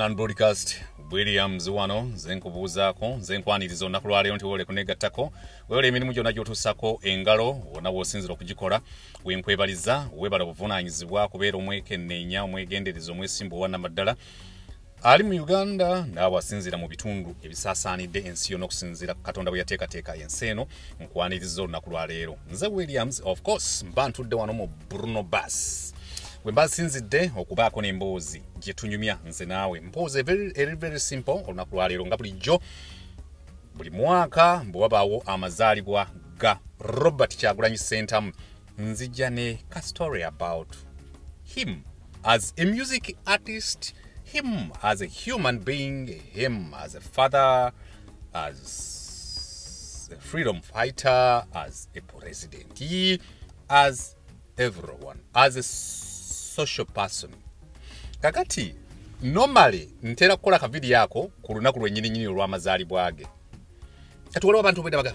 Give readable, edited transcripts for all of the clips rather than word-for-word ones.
Greenland Broadcast Williams wano zenkubuzaako zenkwaniriza olunaku lwaleero nti wole kunegattako weole emirimu gyonna gy'otuusako engalo wonna w'osinzira okugikola wenkwebaliza webala obuvunaanyizibwa kubeera omwekenneenya omwegendereza omwesimba owannamaddala ali mu Uganda naawe asinzira mu bitundu ebisaasaanidde ensi yonna okusinzira Katonda bwe yateekateeka ensi eno nkwaniriza olunaku lwaleero nze Williams of course mba ntudde wano mu Bruno Bus Wemba sinzidde okubaako n'emboozi gye tunyumya nze naawe mboozi very simple olunaku lwaleero nga bulijjo buli mwaka bwe wabaawo amazaalibwa ga Robert Kyagulanyi Ssentamu nzijja ne ka story about him as a music artist, him as a human being, him as a father, as a freedom fighter, as a president, as everyone, as a social person. Kakati normally ntera kukola ka video yako ku lunaku lwennyini olw'amazaalibwa ge. Kati waliwo abantu bweda baga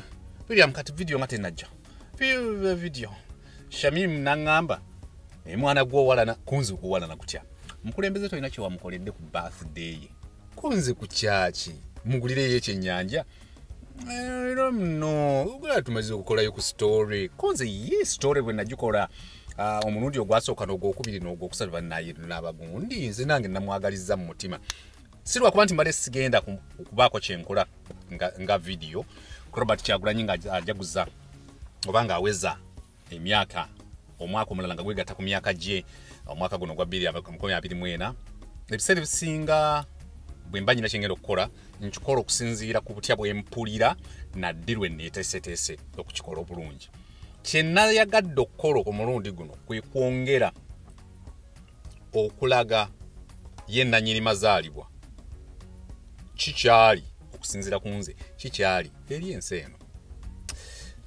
William kati video ngate najja. Video. Shamim nangamba mwana gwo walana kunzi kuwalana kutya. Mukulembeze toyina kye wamukoledde ku birthday ye. Kunzi ku chachi mugulire ekyennyanja. I don't know. Ugula tumaze okukola ku story. Kunzi ye story bwe najikola omulundi ogwasooka n'ogwokubiri n'ogwokusatu naye n'abagundi nze nange namwagaliza mu mutima sirwa kuba nti mbadde sigenda kubaako kyenkola nga video Robert Kyagulanyi nga ajaguza oba nga aweza emyaka omwaka omulala nga gwegatta ku myaka gye omwaka guno gwa 2024 ebiseera ebisinga bwe mba nyina kyengenda okukola nkikola okusinziira ku butya bwe mpulira naddirwe neeteeseteese okukikola obulungi Kyenna yagadde okukola omulundi guno kwe kwongera okulaga ye nannyini mazaalibwa kikyali okusinzira ku nze kikyali eri ensi eno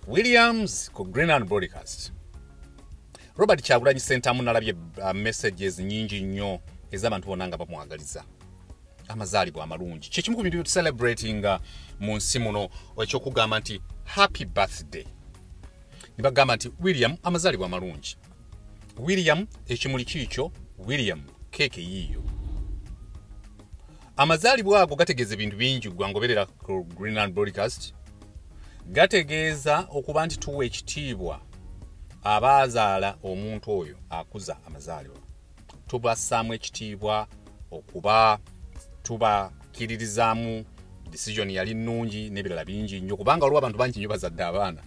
Williams ku Greenland Broadcast Robert Kyagulanyi Ssentamu nalabye messages nyingi nnyo ez'abantu bonna nga bamwagaliza amazaalibwa amalungi kyekimu ku bintu bye celebrating mu nsi muno ekyokugamba nti happy birthday Nibagamba nti William amazaalibwa amalungi. William ekimuli kiikyo, William keke yiyo. Amazaalibwa ago gategeeza ebintu bingi gwangoberera ku Greenland Broadcast. Gategeeza okuba nti tuwa ekitiibwa abaazaala omuntu oyo akuza amazaalibwa. Tubassaamu ekitiibwa okuba tubakiririzaamu decision yali nnungi n'ebirala bingi nnyo kubanga waliwo abantu bangi nnyo bazadde abaana.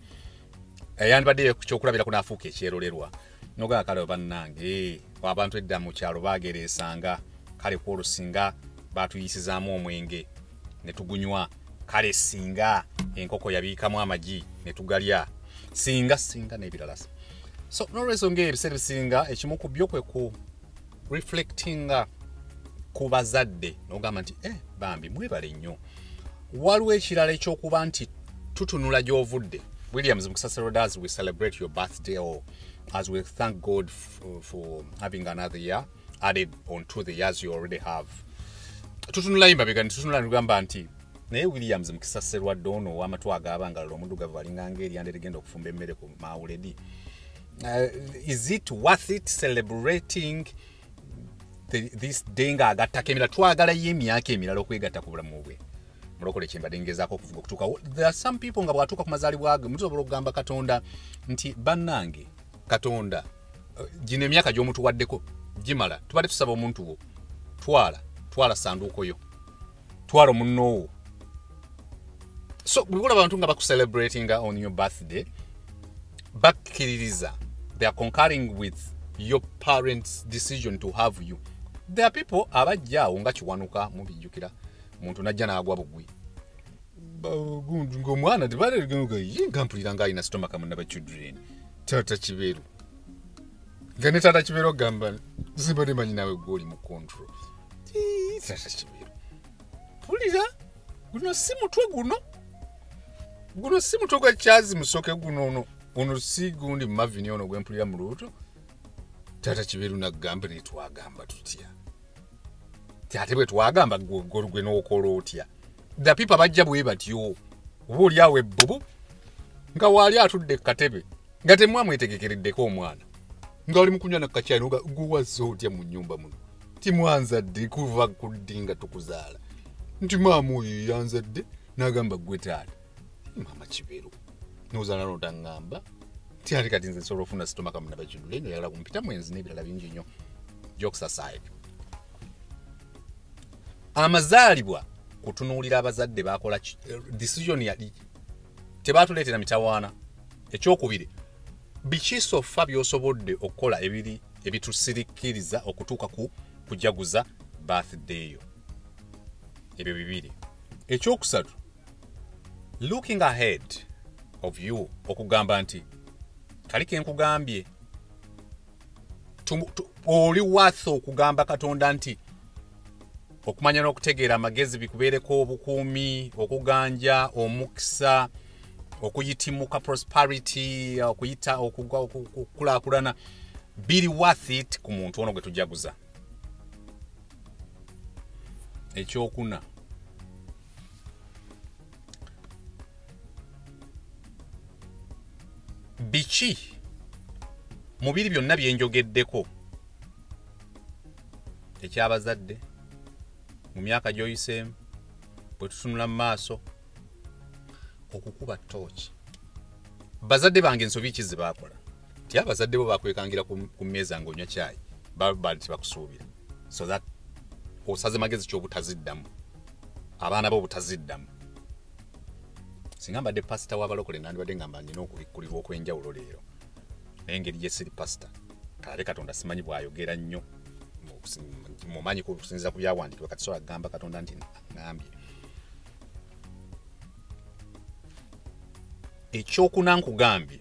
Yandibadde kyokulabira kunaafuuka ekyerolerwa nogaa kale bannange abantu edda mu kyalo baagereesanga kale ku olusinga baatuyisizaamu omwenge ne tugunywa kale singa enkoko yabiikamu amagi ne tugalya singa n'ebirala so n'olwensonga ebiseera ebisinga ekimu ku byo kwe ku reflectinga ku bazadde n'ogamba nti bambi mwebale nnyo waliwo ekirala ekyokuba nti tutunula gy'ovudde Williams Mukisasero, as we celebrate your birthday or as we thank God for having another year added onto the years you already have. Tutunula imba tutunula ngamba nti naye Williams Mukisasero dono wamatu agabanga lomundugavu alinga ngeri yande ligenda okufumba emmere ku mawuledi. Is it worth it celebrating this day nga agattako emira twagala y'emyaka emirala okwegatta ku bulamu bwe? Mulokole kyembadde ngezaako okuvuga okutuuka there are some people nga bwatuuka ku mazaalibwa ge musobola okugamba Katonda nti bannange Katonda gino emyaka gy'omutuwaddeko gimala tubadde tusaba omuntu wo twala sanduuko yo twala omunnoowo so bwekola abantu nga bakucelebrating on your birthday bakkiririza they are concurring with your parents decision to have you there are people abajjaawo nga kiwanuka mubijjukira muntu najja naagwa bugwi ng'omwana tebaleerenga yinga mpulira ng'alina sitomaka munna children tata kiberu nga ne tata kiberu ogamba simbadde manyi naawe gw'oli mu control tata kiberu pulira guno si mutwe guno si mutwe gwa kyazi musoke guno ono si gundi mavini ono gwe mpulira mu luuto tata kiberu nagamba ne twagamba tutya ate bwe twagamba gwe n'okola otya the people bajja bwe batyo oba oli awo ebbubu nga waali atudde ku katebe nga temwamwetegekereddeko omwana nga oli mu kunywa na kakyali gwe wazze otya mu nnyumba muno timwanzadde kuva kuddinga tukuzaala nti maama oyo yanzadde n'agamba gwe taata maama kiberu n'ozaala n'otaŋŋamba ti ate kati nze nsobola ofuna sitomaka munabakidule eno yagala kumpita mwenzi n'ebirala bingi nnyo jokes aside. Amazaalibwa kutunuulira abazadde bakola decision yali tebaatuleetera mitawaana. Ekyokubiri bikisofa by'osobodde okukola ebitusirikiriza okutuuka ku kujaguza birthday yo. Ebyo bibiri. Ekyokusatu looking ahead of you okugamba nti kali kenkugambye oli worth okugamba Katonda nti okumanya n'okutegeera amagezi bikubeereko obukuumi, okuganja, omukisa, okuyitimuka prosperity, okuyita okukulaakulana biri worth it ku muntu ono gwe tujaguza. Ekyokuna biki mu biri byonna bye njogeddeko ekyabazadde mu myaka gy'oyiseemu bwe tutunula mu maaso okukuba tooki. Bazadde bange ensobi ki ze baakola? Ti abazadde bo bakwekangira ku mmeeza ng'onywa caayi bali tebakusuubira so that osaze magezi ky'obutaziddamu abaana bo obutaziddamu. Singa mbadde pasita w'abalokole nandibadde ngamba nina okubikkulirwa okw'enjawulo leero naye engeri gye siri pasita kale Katonda simanyi bw'ayogera nnyo mumanyi kusinziza ku byawandiikibwa kati sobola kugamba Katonda nti ngambye. Ekyokuna nkugambye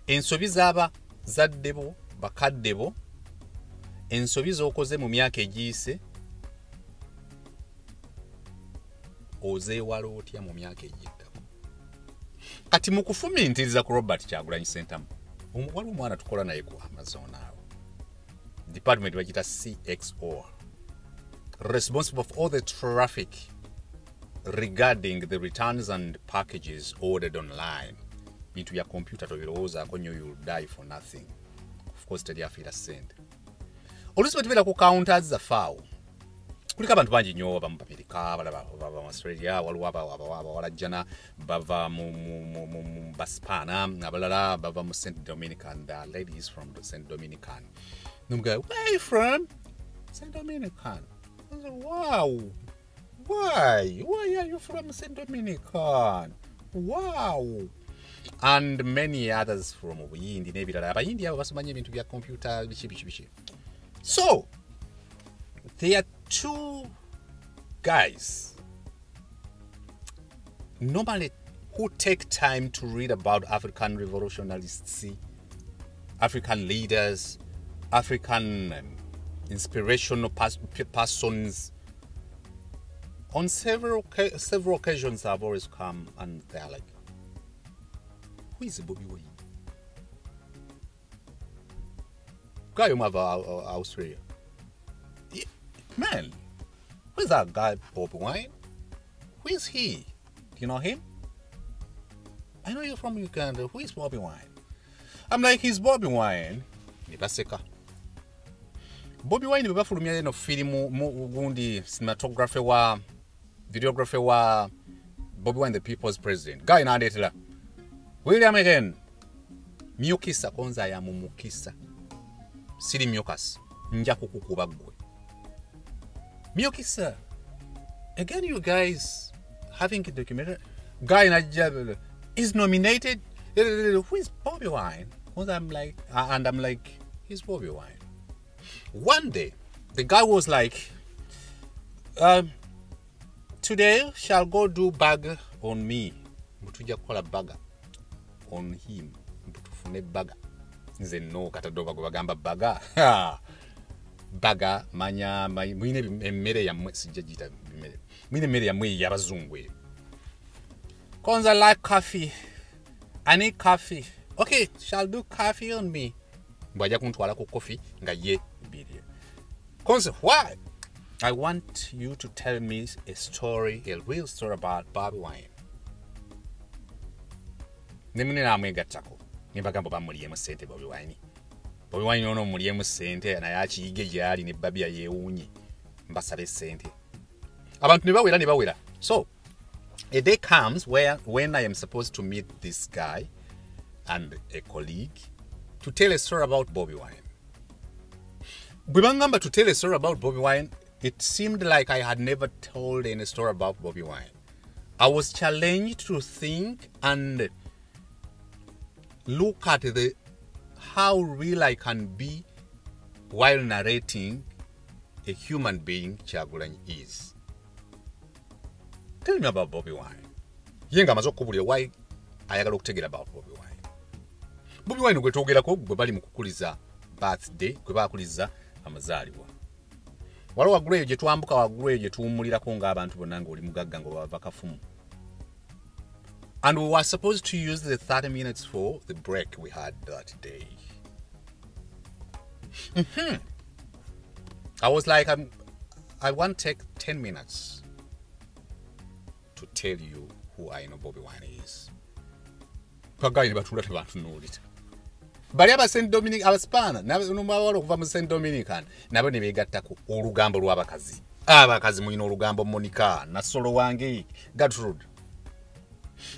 ensobi z'abazadde bo bakadde bo ensobi z'okoze mu myaka egiyise ozeewala otya mu myaka egiddako. Kati mu kufumintiriza ku Robert Kyagulanyi Ssentamu waliwo omwana tukola naye ku Amazon awo department bagita CXO responsible for all the traffic regarding the returns and packages ordered online. Bintu bya computer tobirowoozaako nnyo you'll die for nothing. Of course teri afiira ssente. Oluusi bwe tubeera ku counters zafaawo kuliko abantu bangi nnyo bava mu Amerika bava mu Australia waliwo abawalajjana bava mu Baspaana abalala bava mu St. Dominican. The ladies from the St. Dominican. Go, where are you from? St. Dominican. I said, wow. Why are you from St. Dominican? Wow. And many others from Obuyindi n'ebirala. Abayindi abo basomanya ebintu bya computer biki. So, there are two guys normally who take time to read about African revolutionists, African leaders, African inspirational persons. On several occasions I've always come and they're like, who is Bobi Wine? Guy from Australia. Yeah, man, who is that guy Bobi Wine? Who is he? Do you know him? I know you're from Uganda. Who is Bobi Wine? I'm like, he's Bobi Wine. Nibaseka. Bobi Wine bwe bafulumya eno filimu gundi cinematography wa videography wa Bobi Wine the People's President. Guy n'andeetera William again. Myukisa konza ya mumukisa. Siri myukasi. Nja kukukuba gwe. Myukisa. Again you guys having a documentary. Guy najja is nominated. Who is Bobi Wine? I'm like, he's Bobi Wine. One day, the guy was like, today shall go do bag on me. Mutuja kola baga on him. Mutufune baga. Nze no katadoba kubagamba baga. Baga manya mwine emmere ya mwe sijajita emmere. Mwine emmere ya mwe y'abazungu. Konza like coffee. I need coffee. Okay, shall do coffee on me. Mbwaja kuntwala ku coffee nga ye biri. Konza, why? I want you to tell me a story, a real story about Bobi Wine. Nemune na mwegattako. Nimbagamba bamuliyemu ssente Bobi Wine. Bobi Wine ono muliemu sente na yakiyige gyali ne babya yeewunye mbasabe sente abantu ne bawera so a day comes when I am supposed to meet this guy and a colleague to tell a story about Bobi Wine. Bwibangamba to tell a story about Bobi Wine, it seemed like I had never told any story about Bobi Wine. I was challenged to think and look at how real I can be while narrating a human being Kyagulanyi is. Tell me about Bobi Wine. Yenga amaze okukubulira why ayagala okutegera about Bobi Wine. Bobi Wine gwe twogerako gwe bali mu kukuliza birthday gwe bakuliza Mazaalibwa. Waliwo waggulu eyo gye twambuka waggulu eyo gye tuwummulirako ng'abantu bonna ng'oli mugagga nga bava kafumu. And we were supposed to use the 30 minutes for the break we had that day. I was like, I want to take 10 minutes to tell you who I know Bobi Wine is. Pagayini batula tebantunuulira. Bali aba St. Dominic abaspana n'abawala okuva mu St. Dominican nabo ne beegattako olugambo lw'abakazi. Abakazi mulina olugambo Monica, Nasolo wange, Gertrude.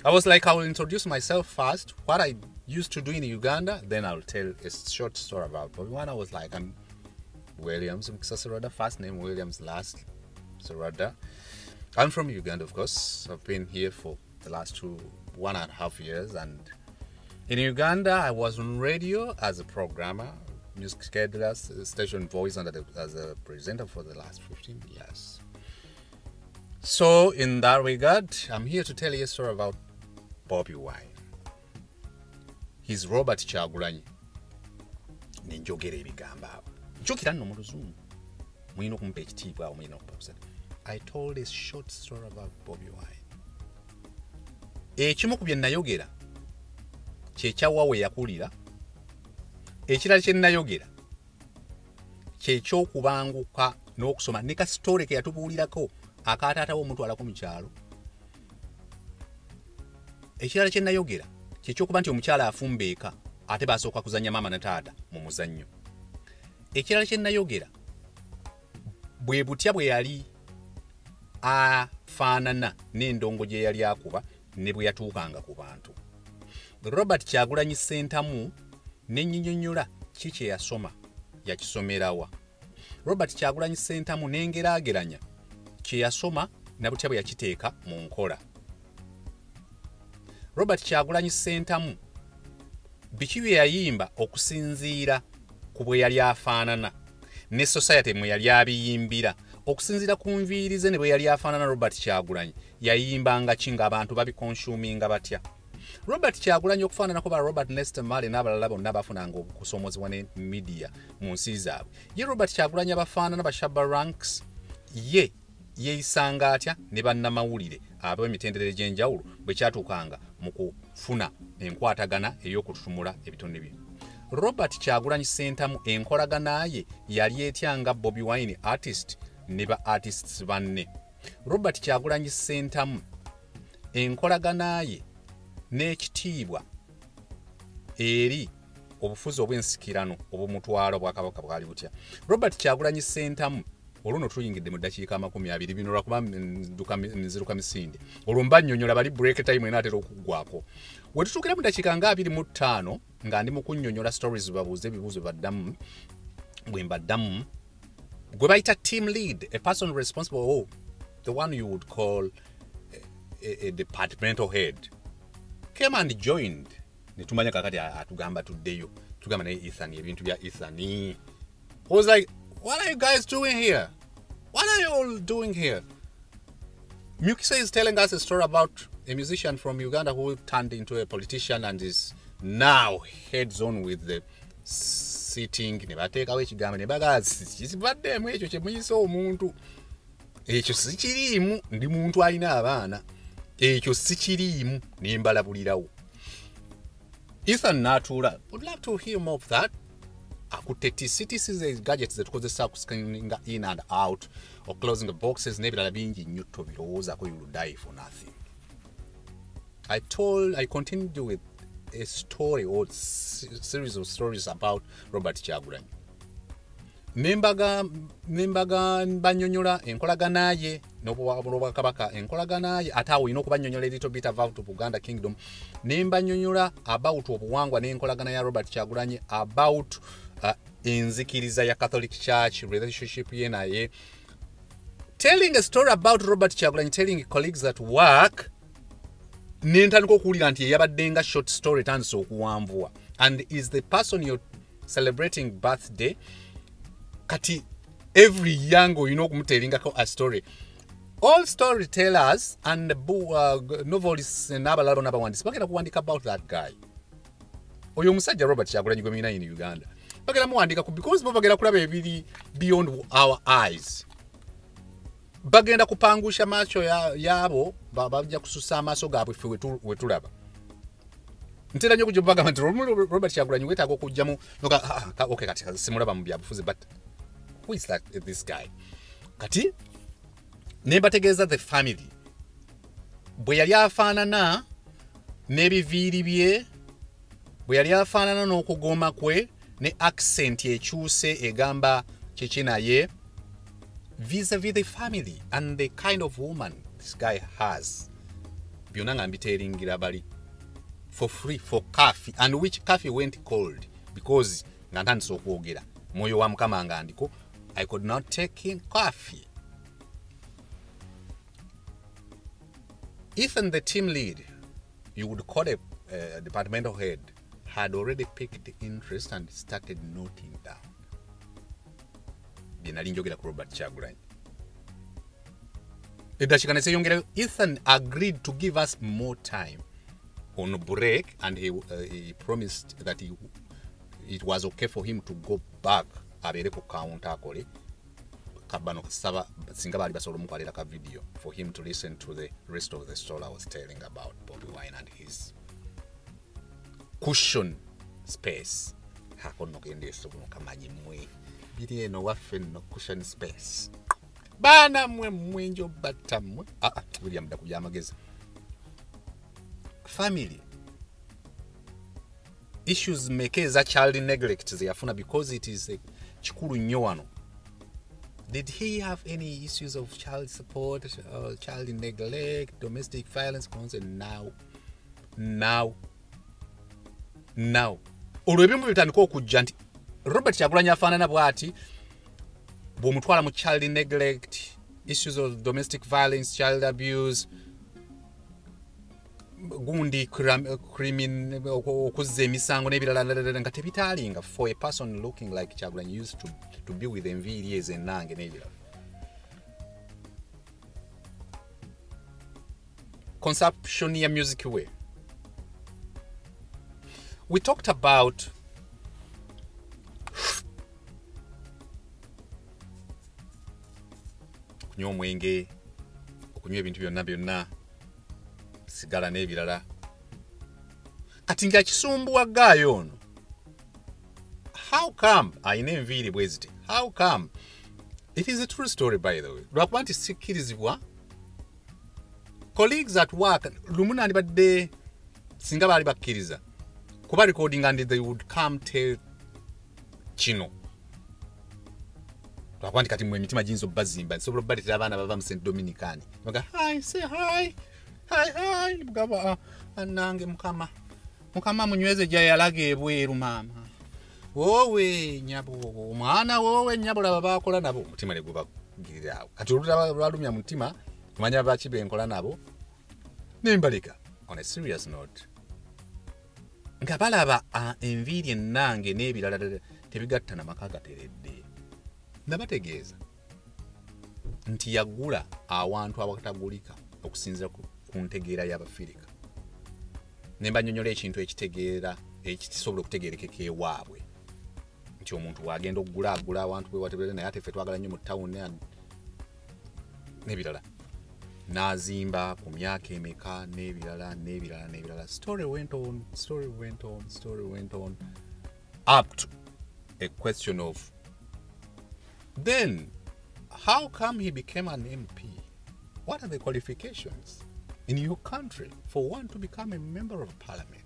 I was like, I will introduce myself first, what I used to do in Uganda, then I'll tell a short story about Bobi Wine. I was like, I'm Williams Sarada, first name Williams, last Sarada. I'm from Uganda, of course. I've been here for the last 1.5 years, and in Uganda, I was on radio as a programmer, music scheduler, station voice, and as a presenter for the last 15 years. So, in that regard, I'm here to tell you a story about Bobi Wine. He's Robert Kyagulanyi. Nenjogera ebigamba abo. Njogera nno mu Luzungu. Mulina okumpa ekitiibwa awo mulina okupa. I told a short story about Bobi Wine. Ekimu ku bye nayogera kye kyawa we yakulira. Ekirala kye nayogera kye ky'okubanguka n'okusoma ne ka story ke yatubuulirako akataatawo omutwalako mu kyalo. Ekirala kye nayogera kye ky'okuba nti omukyala afumba eka ate basooka kuzannya maama ne taata mu muzannyo. Ekirala kye nayogera bwe butya bwe yali afaanana n'endongo gye yali akuba ne bwe yatuukanga ku bantu. Robert Kyagulanyi Ssentamu ne nnyinnyonnyola ki kye yasoma yakisomerawa. Robert Kyagulanyi Ssentamu n'engeraageranya kye yasoma na butya bwe yakiteeka mu nkola. Robert Kyagulanyi Ssentamu biki bye yayimba okusinziira ku bwe yali afaanana ne society mwe yali abiyimbira okusinziira ku nviiri ze ne bwe yali afaanana. Robert Kyagulanyi yayimbanga ki ng'abantu babikonsuminga batya. Robert Kyagulanyi okufaanana ko ba Robert Nesta Male n'abalala bonna bafunanga okusomozebwa ne media mu nsi zaabwe. Ye Robert Kyagulanyi abafaanana ba Shabba Ranks ye yeeyisanga atya ne bannamawulire ab'emitendera egy'enjawulo bwe kyatuukanga mu kufuna enkwatagana ey'okututumula ebitone bye. Robert Kyagulanyi Ssentamu enkolagana ye yali etyanga Bobi Wine artist ne ba artists banne. Robert Kyagulanyi Ssentamu enkolagana ye n'ekitiibwa eri obufuzi obw'ensikirano obumutwala obwakabaka bwali butya. Robert Kyagulanyi Ssentamu oluno tuyingidde mu ddakiika 20 bino lwakuba nziruka misinde olwo mba nnyonnyola bali break time enaatera okuggwako. We tutuukira mu ddakiika nga 25 nga ndi mu kunnyonnyola stories babuuze ebibuuzo baddamu bwe mbaddamu gwe bayita team lead, a person responsible, the one you would call a departmental head, came and joined. Netumanya kakati atugamba tuddeyo tugamba naye Ethan ebintu bya Ethan. I was like, what are you guys doing here? What are you all doing here? Mukisa is telling us a story about a musician from Uganda who turned into a politician and is now heads on with the sitting. Nebateekawo ekigambo ne bagazi kibaddemu ekyo kye muyisa omuntu. Ekyo si kiriimu, ndi muntu alina abaana. Ekyo si kiriimu ne mbalabulirawo. Ethan Natula, would love to hear more of that. Akutte cities is gadgets that cause the scanning in and out or closing the boxes nebirala bingi nnyo tobirowooza ko you will die for nothing. I continued with a story or series of stories about Robert Kyagulanyi. Nembaga banyonyola enkolagana ye n'Obwakabaka enkolagana ye ate awo ino okubanyonyola a little bit about Buganda Kingdom. Nembanyonyola about obuwangwa n'enkolagana ya Robert Kyagulanyi, about enzikiriza ya Catholic Church, relationship ye naye. Telling a story about Robert Kyagulanyi, telling colleagues at work, nentandika okuwulira nti yabaddenga short story tandise okuwanvuwa, and is the person you're celebrating birthday. Kati every yango okumutelingako a story. All storytellers and novelists n'abalala n'abawandiisi bagenda kuwandika about that guy. Oyo omusajja Robert Kyagulanyi gwe mulina in Uganda. Bagenda muwandika because bo bagenda kulaba ebiri beyond our eyes. Bagenda kupangusha macho yabo, bajja kususa amaaso gaabwe ffe wetulaba. Ntera nnyo kujobaga nti Robert Kyagulanyi wetaaga okujjamu okay kati simulaba mu byabufuzi, but who is this guy? Kati nembategeeza the family bwe yali afaanana n'ebiviiri bye, bwe yali afaanana n'okugoma kwe, ne accent ekyuse egamba kiki naye, vis-a-vis the family and the kind of woman this guy has. Byonna nga mbiteeringira bali for free for coffee, and which coffee went cold because nga ntandise okwogera mwoyo wa Mukama nga ndiko, I could not take in coffee. Even the team lead, you would call a departmental head, had already picked interest and started noting down. Binali njogera ku Robert Kyagulanyi. Edashikana seyongera, Ethan agreed to give us more time on break, and he promised that it was okay for him to go back abere ku counter akole kabano kasaba singa bali basobola mukwalira ka video for him to listen to the rest of the story I was telling about Bobi Wine and his cushion space. Hakono kende sokuno kamanyi mwe biri eno waffe no cushion space bana mwenjo batamwe William da kujamageza. Family issues mekeza child neglect ziyafuna because it is a chikulu nnyo wano. Did he have any issues of child support, child neglect, domestic violence concern? Now olwebimu bitandika okujja nti Robert Kyagulanyi afaanana bw'ati bw'omutwala mu child neglect, issues of domestic violence, child abuse, gundi okuzza emisango n'ebirala nga tebitaalinga for a person looking like Kyagulanyi used to be with enviiri ez'ennange n'ebirala. Conception ya music we. We talked about okunywa omwenge, okunywa ebintu byonna sigala n'ebirala. Kati nga kisumbuwa gaayo ono, how come ayina enviiri bwe ziti? How come? It is a true story, by the way. Lwakuba nti sikkirizibwa colleagues at work lumu nandibadde singa baali bakkiriza kuba recording and they would come tell kino. Lwakuba nti kati mwe emitima giyinza obbazimba nsobola obbaletera abaana bava mu St. Dominicani baga hi, say hi. Hi, mugaba anange mukama munyweze gya yalaga ebweru mama. Wowe nyabo mwana wowe nyabo laba bakola nabo mutima ne gubagirira awo. Kati olulumya mutima manya baki benkola nabo nembalika. On a serious note, nga balaba enviiri ennange n'ebirala tebigatta na maka gateredde. Nabategeeza nti yagula awantu awatagulika okusinzira ku ntegeera y'Abafirika. Nembanyonyola ekintu ekitegeera ekisobola okutegeerekeka ewaabwe nti omuntu wagenda okugula awantu bwe watebere naye ate ffe twagala nnyo mu ttawuni n'ebirala. N'azimba ku myaka emeka n'ebirala. Story went on up to a question of then how come he became an MP? What are the qualifications in your country for one to become a member of parliament?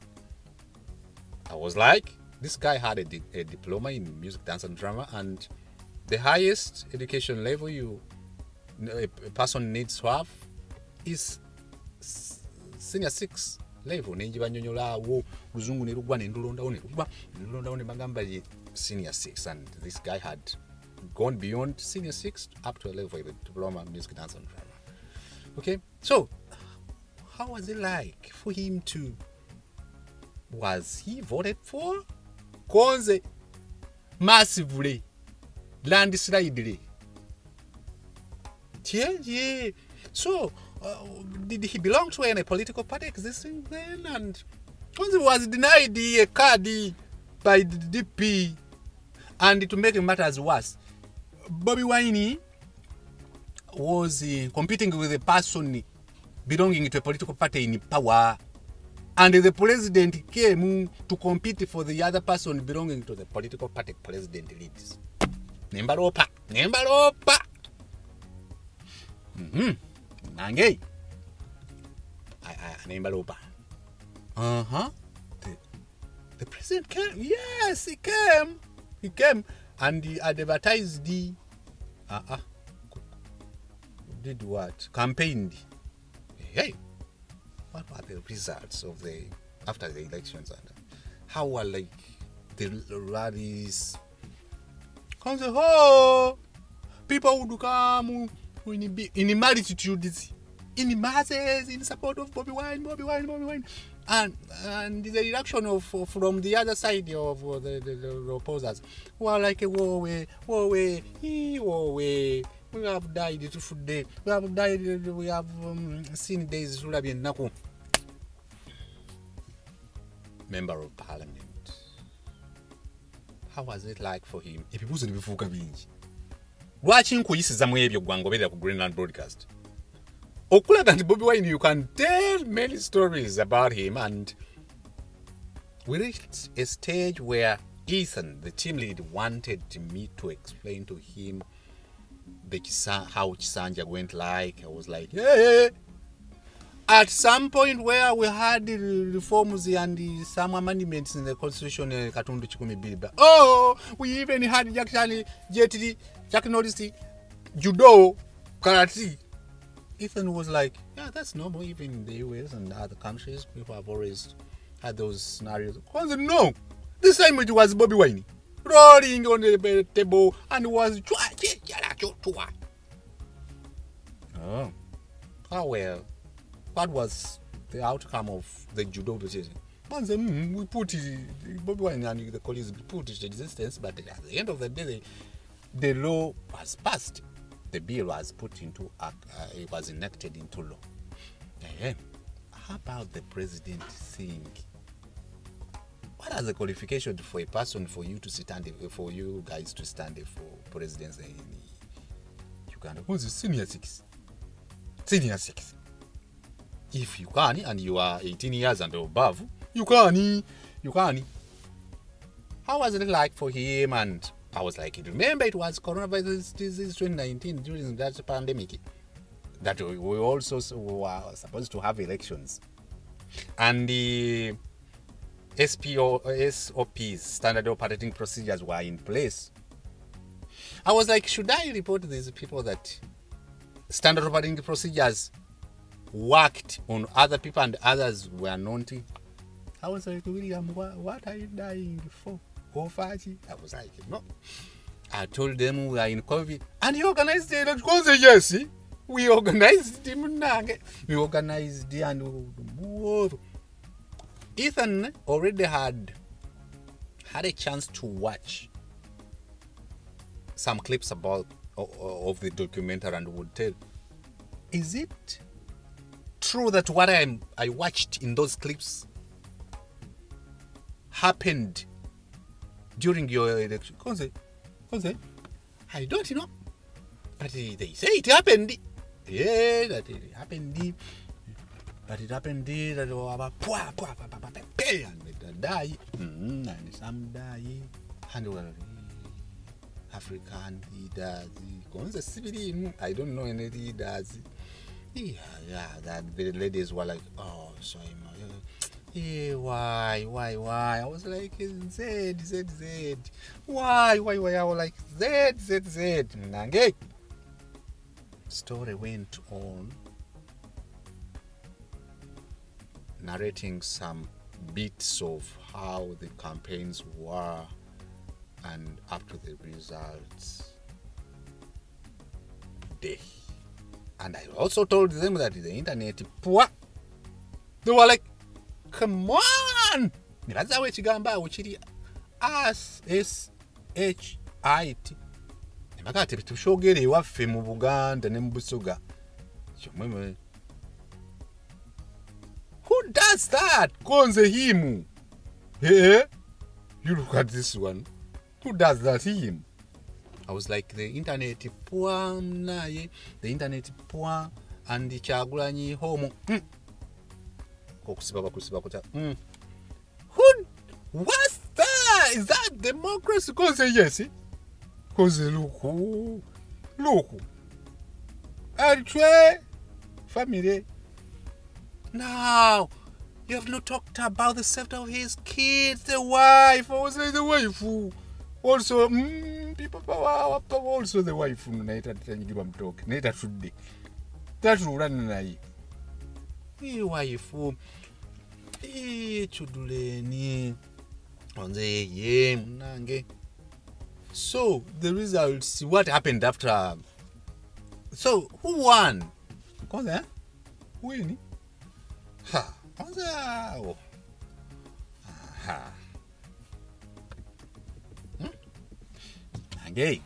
I was like, this guy had a diploma in music, dance, and drama, and the highest education level a person needs to have is senior 6 level. Nenjibanyonyola luzungu ne lugwa ne ndulondawo ne bagamba ye senior 6, and this guy had gone beyond senior 6 up to a level of a diploma in music, dance, and drama. Okay, so how was it like for him to? Was he voted for? Konze massively, landslidely. Yeah. So, did he belong to any political party existing then? And Konze was denied a card by the DP. And to make matters worse, Bobi Wine was competing with a person belonging to a political party in power. And the president came to compete for the other person belonging to the political party president leads. Nembalopa. Nange. Nembalopa. The president came. Yes, he came. He came and he advertised the. Did what? Campaigned. Hey. What were the results of after the elections, and how were like the rallies? People would come in multitudes, in masses, in support of Bobi Wine, and the reaction from the other side of the opposers were like a war way. We have died today. We have seen days. Member of Parliament. How was it like for him? If he wasn't before watching Kuisiza Mwebyo Gwangobeda Greenland broadcast. Okula and Bobi Wine, you can tell many stories about him, and we reached a stage where Ethan, the team lead, wanted me to explain to him how Chisanja went like. I was like, yeah. At some point where we had the reforms and some amendments in the constitution, Katundu Chikumi Bilba. We even had Jack Norris, judo, karate. Ethan was like, yeah, that's normal. Even in the US and other countries, people have always had those scenarios. No, this time it was Bobi Wine rolling on the table and was. Oh, how well. What was the outcome of the judo decision? We put Bobi Wine and the colleagues put it in existence, but at the end of the day, the law was passed. The bill was put into it was enacted into law. How about the president saying, what are the qualifications for a person for you to stand for you guys to stand for presidency in Uganda? Who's the senior 6? Senior 6. If you can, and you are 18 years and above, you can. How was it like for him? And I was like, remember it was coronavirus disease 2019 during that pandemic that we also were supposed to have elections. And the SOPs, standard operating procedures, were in place. I was like, should I report to these people that standard operating procedures worked on other people and others were not? I was like, William, what are you dying for? I was like, no. I told them we are in COVID. And he organized the elections. Yes, we organized him. We organized the and Ethan already had a chance to watch some clips of the documentary and would tell, is it true that what I watched in those clips happened during your election? I don't know. But they say it happened. Yeah, that it happened. But it happened that and die. And some die. And African leaders. I don't know any leaders. Yeah, that the ladies were like, oh, sorry, Yeah, why? I was like, Z. Why? I was like, Z. Nange. Story went on, narrating some bits of how the campaigns were and up to the results day. And I also told them that the internet poor. They were like, come on! That's how it's gamba, which is SSHIT. Makati tushogere waffe mu Buganda ne mu Busoga. Who does that? Konze him. Hey, you look at this one. Who does that? Him. I was like, the internet poor, the internet poor, and the Kyagulanyi home. Who? What's that? Is that democracy? Konze yes. Konze look. Altre family. Now, you have not talked about the safety of his kids, the wife. I was like, the wife. Also, people power. Also, the wife. Naita give him talk. Naita should be. That will run na. Wife. Chuduleni. Onze ye nange. So the results. What happened after? So who won? Konza? Win. Ha. Konza. Oh. Ha. Nange.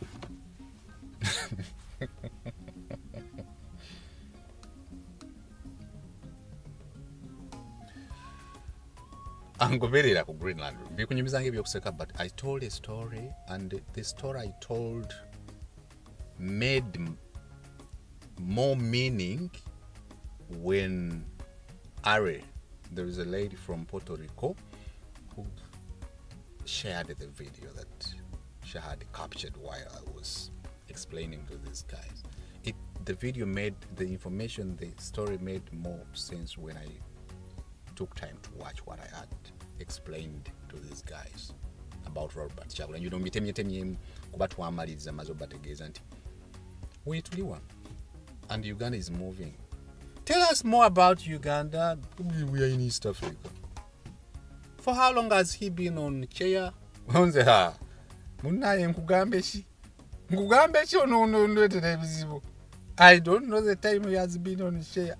Angoberera ku Greenland. Bikunyumizange byokuseka, but I told a story, and the story I told made more meaning when Are, there is a lady from Puerto Rico who shared the video that she had captured while I was explaining to these guys. The video made the information, the story made more sense when I took time to watch what I had explained to these guys about Robert Kyagulanyi. You know, mitemye kuba twamaliza mazo bategeeza nti wetuliwa and Uganda is moving. Tell us more about Uganda. We are in East Africa. For how long has he been on chair? Onze ha. Munaye nkugambeshi. Nkugambeshi ono televizivo. I don't know the time he has been on chair.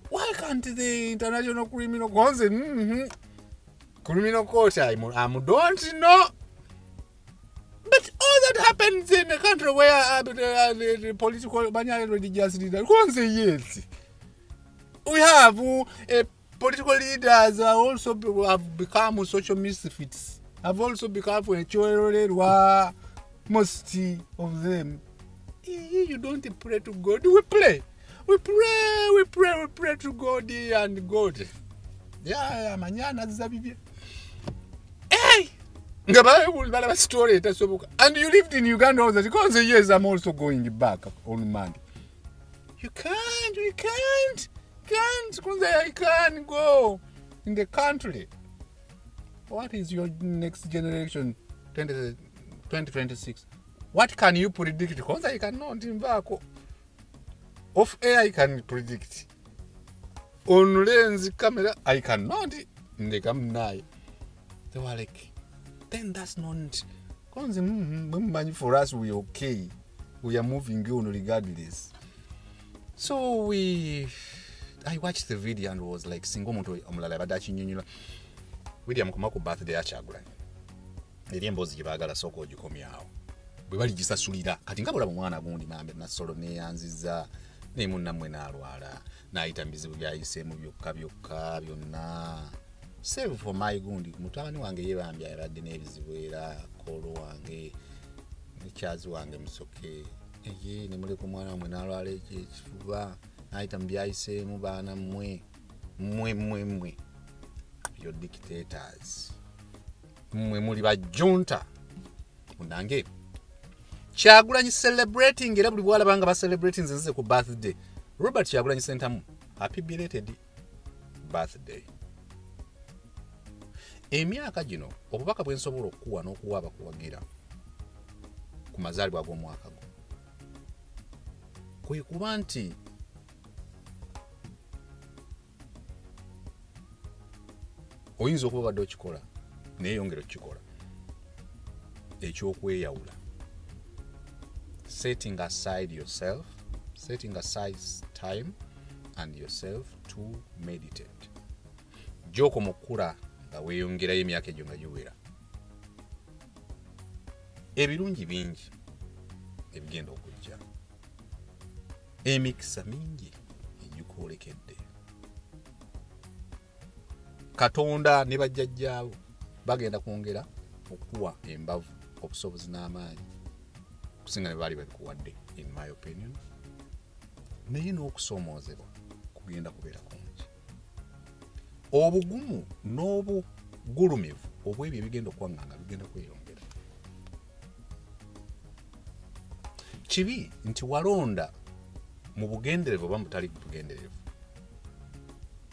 Why can't the International Criminal Criminal Court? I don't know. But all that happens in a country where the political religious leaders, yes, we have political leaders also have become social misfits. Have also become most of them. You don't pray to God. We pray. We pray to God and God. Yeah, manana zabibi. Hey! Story. And you lived in Uganda all that. Because yes, I'm also going back on Monday. You can't. I can't go in the country. What is your next generation, 2026? What can you predict? Because I cannot in back. Off air, I can predict. On lens camera, I cannot. In the camera, they were like, then that's not. For us, we're okay. We are moving on regardless. So I watched the video and was like, single moto omulala badachi nyunyula. William kumako birthday ya Kyagulanyi. Eryembozi gibagala soko ogikomyawo. Bwe bali gisasulira. Kati ngabula mwana gundi mambe na solo ne yanziza. Ne munnamwe nalwala. Naayita mbizibu byayise mu byokka byonna. Save for my gundi. Mutabani wange yebambya yabadde n'ebizibu era kolo wange. Nekyazi wange musoke. Ne mule ku mwana wamwe nalwala ekifuba. Naayita mbyayise mu baana mmwe. Your dictators. Mwe muli bajunta. Munange. Kyagulanyi celebrating era buli bwala banga ba celebrating nze ku birthday. Robert Kyagulanyi sentamu. Happy belated. birthday. Emyaka gino obubaka bwe nsobola okuwa n'okuwa abakuwagira ku mazaalibwa ag'omwaka gwo kwe kuba nti oyinza okuba badde okikola naye yongera okukikola ekyokweyawula. Setting aside yourself, setting aside time and yourself to meditate. Joko mukula nga weeyongerayo emyaka egyo nga giwera. Ebirungi bingi ebigenda okujja. Emikisa mingi egikwolekedde. Katonda ne bajjajjaawo bagenda kwongera okuwa embavu obusobozi n'amaanyi kusinga ne baali babikuwadde, in my opinion. Naye n'okusoomoozebwa kugenda kubeera kungi. Obugumu n'obugulumivu obw'ebyo ebigenda okuwaŋŋanga bigenda kweyongera. Kibi nti walonda mu bugenderevu oba mutali bugenderevu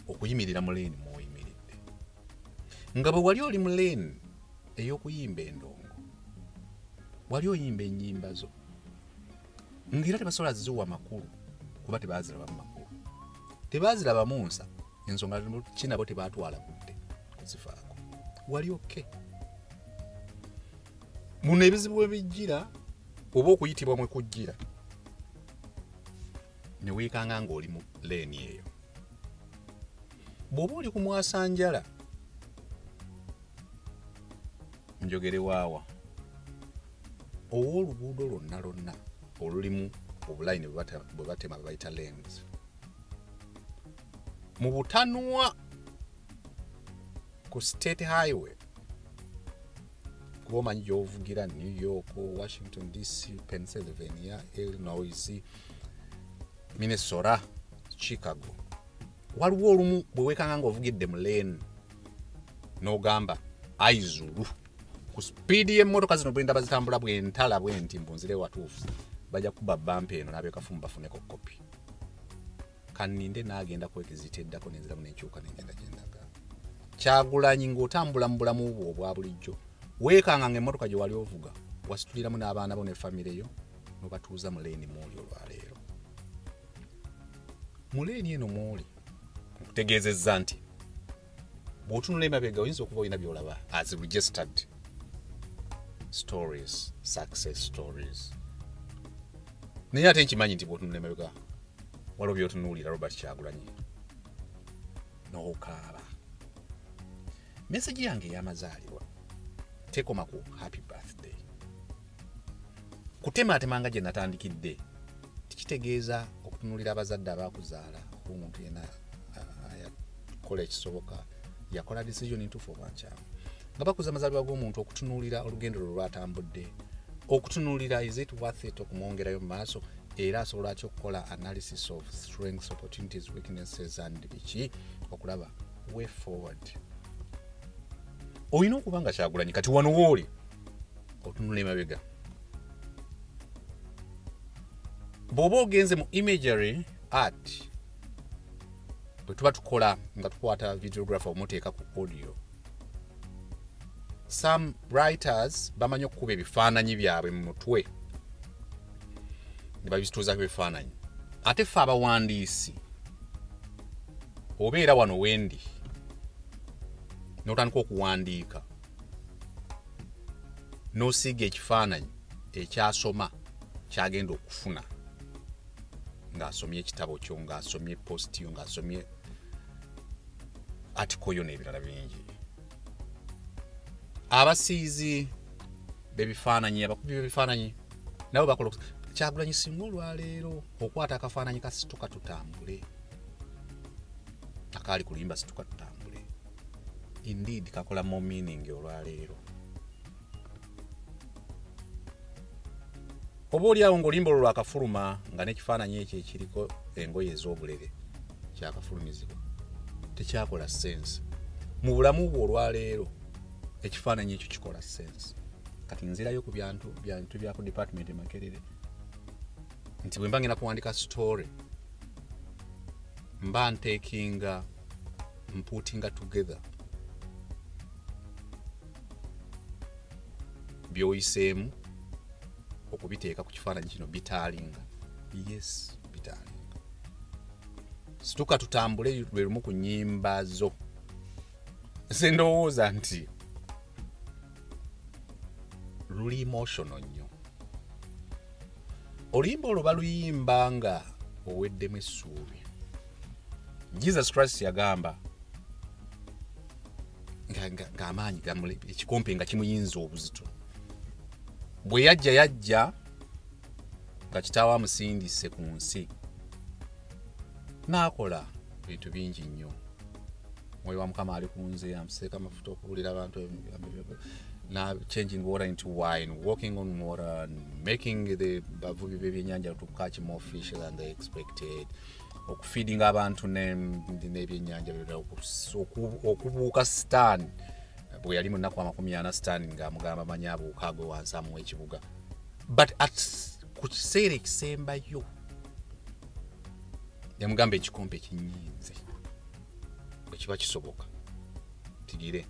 okuyimirira mu leeni mw'oyimiridde. Nga bwe wali oli mu leeni ey'okuyimba endongo, wali oyimba ennyimba zo ng'era tebasobola ziwa makulu kuba tebaaziraba mu makulu, tebaaziraba mu nsa, ensonga ki nabo tebaatwala budde kuzifaako. Wali okke. Muno ebizibu bwe bijjira oba okuyitibwa mwe kujjira ne weekanga ng'oli mu leeni eyo. Bw'oba oli ku mwasanjala njogere waawa ow'oluguudo lwonna olulimu obulayini bwe batema bayita lanes, mu butanwa ku state highway kuba omanyi gy'ovugira New York, Washington DC, Pennsylvania, Illinois, Minnesota, Chicago, waliwo olumu bwe weekanga ng'ovugidde mu lane n'ogamba aizulu ku speedi y'emmotoka zino bwenda bazitambula bwentala bwenti mbunzire watuufu bajja kuba bampa eno n'ab'ekafumu bafuneko kopi. Kanninde n'agenda kwekizita eddako n'enziramu n'enkyuka n'engenda gye ndaga. Kyagulanyi ng'otambula mu bulamu bwo obwa bulijjo weekanga ng'emmotoka gye wali ovuga wasituliramu n'abaana bo ne famire yo n'obatuuza mu leeni mw'oli olwaleero. Mu leeni eno mw'oli nkutegeezezza nti bw'otunula emabega oyinza okuba olina by'olaba as registered stories, success stories. Naye ate nkimanyi nti bw'otunula emabega waliwo by'otunuulira Robert Kyagulanyi n'okaaba. Message yange ey'amazaalibwa tekoma ku happy birthday. Kutemaatemanga gye natandikidde tikitegeeza okutunuulira abazadde abaakuzaala kuba omuntu yenna yakola ekisoboka yakola decision ntuufu oba nkyamu nga bakuza amazaalibwa g'omuntu okutunuulira olugendo lwe lwatambudde, okutunuulira is it worth it okumwongerayo mu maaso era asobola atya okukola analysis of strengths, opportunities, weaknesses and biki okulaba way forward. Oyina okuba nga Kyagulanyi kati wano wooli otunula emabega. Bw'oba ogenze mu imagery art bwe tuba tukola nga tukwata videographer omuteeka ku audio, some writers bamanyi okukuba ebifaananyi byabwe mu mutwe ne babituuzaako ebifaananyi. Ate ffe abawandiisi obeera wano wendi n'otandika okuwandiika n'osiiga ekifaananyi ekyasoma kyagenda okufuna ng'asomye ekitabo kyo, ng'asomye post yo, ng'asomye article yo n'ebirala bingi. Abasiizi b'ebifaananyi, abakubi b'ebifaananyi nabo bakola Kyagulanyi singa olwaleero okwata akafaananyi ka situka tutambule, akaali kulimba situka tutambule, indeed kakola more meaning olwaleero. Oba oliawo ng'olimba olwo akafuluma nga n'ekifaananyi ekyo ekiriko engoye ez'obulere kyakafulumizibwa tekyakola sense. Mu bulamu bwo olwaleero ekifaananyi ekyo kikola sense. Kati nzirayo ku byantu bya ku department e Makerere nti bwe mba ngenda kuwandika story mba nteekinga putting together byoyiseemu okubiteeka ku kifaananyi kino bitaalinga. Yes, bitaalinga. Situka tutambule lwe lumu ku nnyimba zo. Nze ndowooza nti luli emotional nnyo. Oluyimba olwo baluyimba nga oweddemu essuubi. Jesus Christ yagamba ng'amaanyi gamule ekikompe nga kimuyinza obuzito. Bwe yajja nga kitaawe amusindise ku nsi n'akola bintu bingi nnyo. Mwoyo wa Mukama ali ku nze, amuseeka amafuta okubulira abantu, na changing water into wine, walking on water, and making the bavubi b'ebyennyanja to catch more fish than they expected, okufeeding abantu n'ebyennyanja okubuuka Stan bwe yali mu nnaku 40 Stan ng'amugamba manyi abuuka agwe wansi amuwa ekibuga. But ku kiseera ekisembayo yamugamba ekikompe kinyinze bwe kiba kisoboka tigire,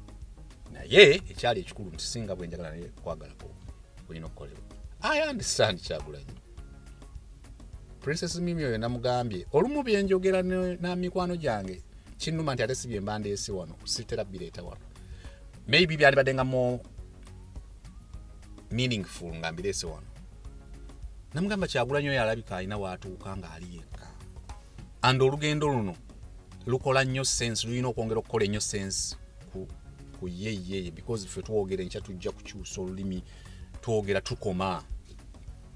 naye ekyali ekikulu nti singa bwe njagala naye kwagalako bulina okukolebwa. I understand Kyagulanyi. Princess Mimi oyo namugambye olumu bye njogera na mikwano gyange kinnuma nti ate si bye mbandeese wano sitera bireeta wano. Maybe byalibadde nga more meaningful nga mbireese wano. Namugamba Kyagulanyi oyo alabika alina waatuuka ng'ali yekka. And olugendo luno lukola nnyo sense, lulina okwongera okukola ennyo sense ku ye because ffe twogera enkya tujja kukyusa olulimi, twogera tukoma.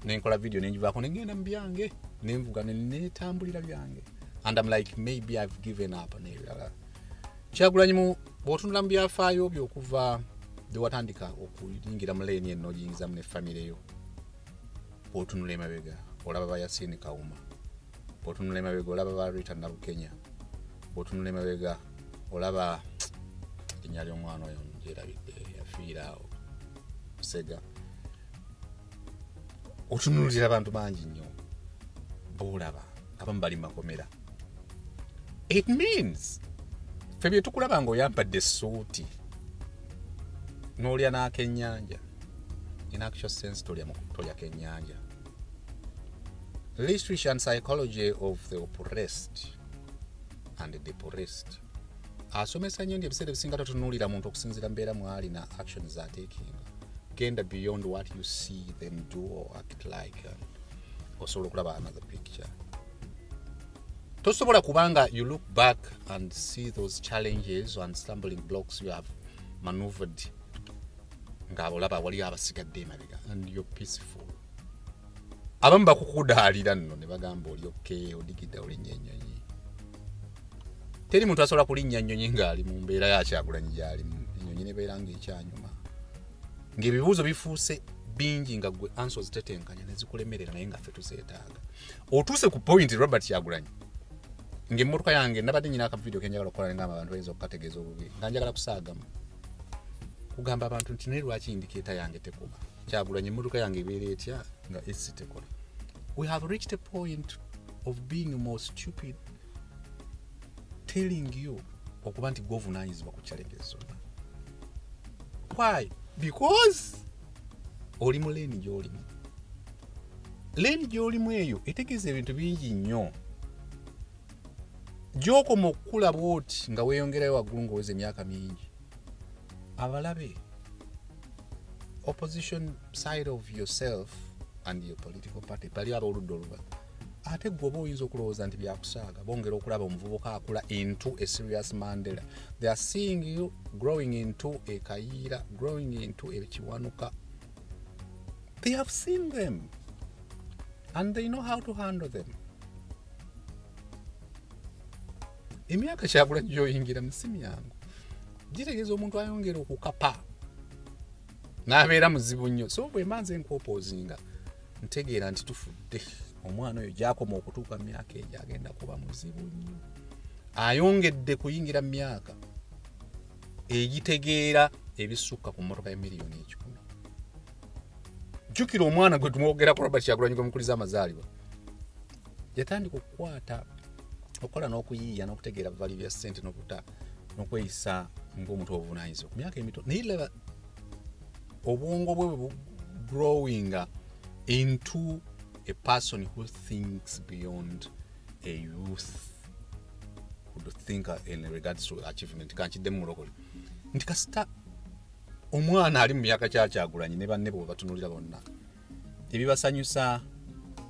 Nenkola video nenjivaako negenda mu byange nenvuga netambulira byange. And I'm like, maybe I've given up on it. Kyagulanyi mu bw'otunula mu byafaayo byo okuva de watandika okuyingira mu leeni eno oyingizamu ne famire yo. Bw'otunula emabega olaba ba Yasini Kawuma, bw'otunula emabega olaba ba Rita Nabukenya, bw'otunula emabega olaba enyali omwana oyo njerabidde yafiira awo Sega. Otunulira abantu bangi nnyo b'olaba abamu bali makomera. It means ffe bye tukulaba ng'oyambadde essuuti n'olya n'akennyanja, in actual sense tolya kennyanja. Literature and psychology of the oppressed and the depressed asomesa nnyo ndi ebiseera ebisinga totunuulira muntu okusinziira mbeera mwali na actions ateekinga. Genda beyond what you see them do or act like, osobola okulaba another picture. Tosobola kubanga you look back and see those challenges and stumbling blocks you have maneuvered ng'abolaba wali abasigadde emabega and you're peaceful. Abamu bakukudaalira nno ne bagamba oli okay, odigidde olinnya ennyonyi. Teri muntu asobola kulinnya ennyonyi ng'ali mu mbeera ya Kyagulanyi gy'alimu. Ennyonyi nebeera ng'ekyanyuma. Ng'ebibuuzo bifuuse bingi nga gwe answers tetenkanya ne zikulemerera naye nga ffe tuzeetaaga. Otuuse ku point Robert Kyagulanyi. Ng'emmotoka yange nabadde nyina akavidiyo ke njagala okukola ng'ama abantu bayinza okukategeeza obubi. Nga njagala kusaagamu. Kugamba abantu nti naye lwaki indikeeta yange tekuba. Kyagulanyi emmotoka yange ebeera etya nga esi tekola. We have reached a point of being more stupid telling you okuba nti gwovunaanyizibwa ku challenges zonna. Why? Because oli mu leeni gy'olimu. Leeni gy'olimu eyo etegeeza ebintu bingi nnyo. Gy'okoma okukula bw'oti nga weeyongerayo waggulu ng'oweza emyaka mingi. Abalabe opposition side of yourself and your political party bali ab'oludda oluba. Ate gwe oba oyinza okulowooza nti byakusaaga bongera okulaba omuvubuka akula into a serious Mandela. They are seeing you growing into a Kayiira, growing into a Kiwanuka. They have seen them and they know how to handle them. Emyaka Kyagulanyi gy'oyingira mu si myangu. Gitegeeza omuntu ayongera okukapa n'abeera muzibu nnyo. So bwe mbanze nkwopoozinga ntegeera nti tufudde. Omwana oyo gy'akoma okutuuka mu myaka egyo agenda kuba muzibu nnyo. Ayongedde kuyingira mu myaka egitegeera ebisukka ku mmotoka ya miliyoni 10. Jjukira omwana gwe tumwogerako Robert Kyagulanyi gwe mukuliza Mazaalibwa. Yatandika okukwata okukola n'okuyiiya n'okutegeera value ya ssente n'okuta nokweyisa ng'omuntu obuvunaanyizibwa ku myaka emito naye laba obwongo bwe growing into a person who thinks beyond a youth would think in regards to achievement. Kankiddemu mulokole nti kasita omwana ali mu myaka Kyagulanyi ne banne bwe batunulira bonna ebibasanyusa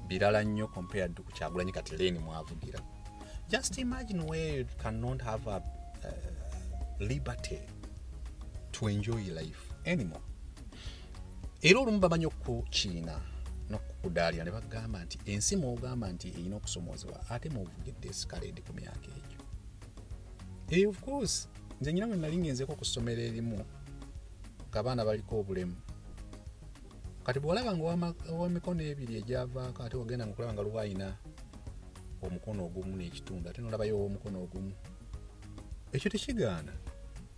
birala nnyo compared to Kyagulanyi kati leeni mwavugira. Just imagine where you cannot have a liberty to enjoy life anymore. Era olumu bamanyi okukiina n'okukudaalira ne bagamba nti ensi mw'ogamba nti erina okusomoozebwa ate mw'ovugidde escalade ku myaka egyo. Of course nze nnyina bwe nali ngenzeeko ku ssomero erimu ng'abaana baliko obulemu. Kati bw'olaba ng'ow'emikono ebiri egyavaako ate ogenda nga nga luba ayina omukono ogumu n'ekitundu ate n'olabayo ow'omukono ogumu. Ekyo tekigaana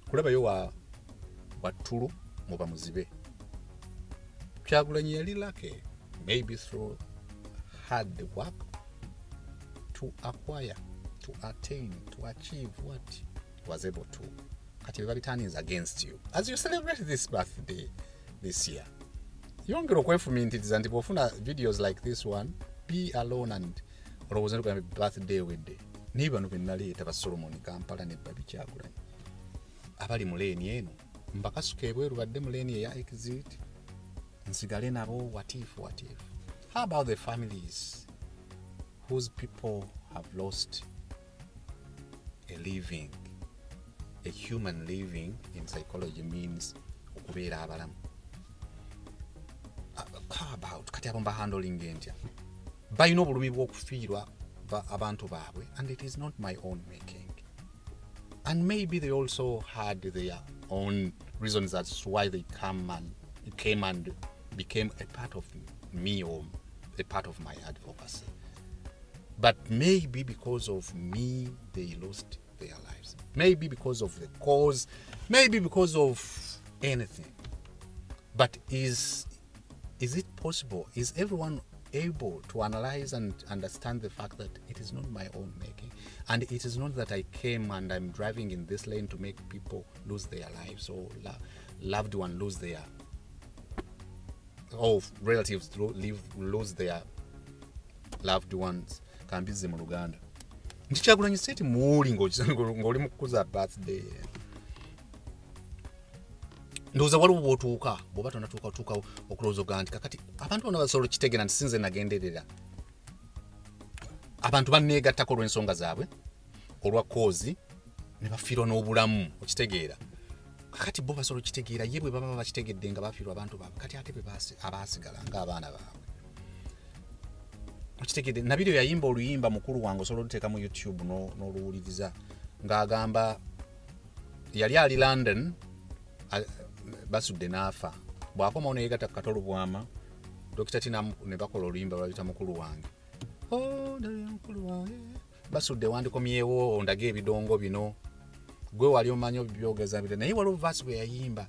kulabayo wa ttulu muba muzibe. Kyagulanyi yali lucky maybe through hard work to acquire, to attain, to achieve what he was able to. Kati everything is against you. As you celebrate this birthday this year, yongera okwefumintiriza nti bw'ofuna videos like this one, be alone and olowooza nti kugamba birthday wedde. Naye bano be naleeta ba Solomon Kampala ne Bobi Kyagulanyi abali mu leeni eno mbakasuka ebweru badde mu leeni eya exit nsigale nabo what if. How about the families whose people have lost a living? A human living in psychology means okubeera abalamu. How about kati abo handling entya balina obulumi bw'okufiirwa abantu baabwe, and it is not my own making. And maybe they also had their own reasons as to why they came and became a part of me or a part of my advocacy. But maybe because of me, they lost their lives. Maybe because of the cause, maybe because of anything. But is it possible? Is everyone able to analyze and understand the fact that it is not my own making, and it is not that I came and I'm driving in this lane to make people lose their lives or loved one lose their relatives lose their loved ones. Kambize mu Luganda nti Kyagulanyi seti muuli ng'oli mu kukuza birthday ndowooza waliwo bw'oba tonatuuka okulowooza oga nti kakati abantu bonna basobola okitegeera nti sinze nagenderera abantu banneegattako olw'ensonga zaabwe olwa koozi ne bafiirwa n'obulamu okitegeera kakati bo basobola okitegeera ye bwe baba bakitegedde nga bafiirwa abantu baabwe kati ate be abaasigala ng'abaana baabwe okitegedde. Na video yayimba oluyimba mukulu wange osobola oluteeka mu YouTube n'oluwuliriza ng'agamba yali ali London basudde n'afa bw'akomawo neyegatta ku katolo bwama Dr. Tina ne bakola oluyimba lwayita mukulu wange mukulu wange basudde wandikomyewo ondage ebidongo bino gwe wali omanyi obyogeza bide naye waliwo verse bwe yayimba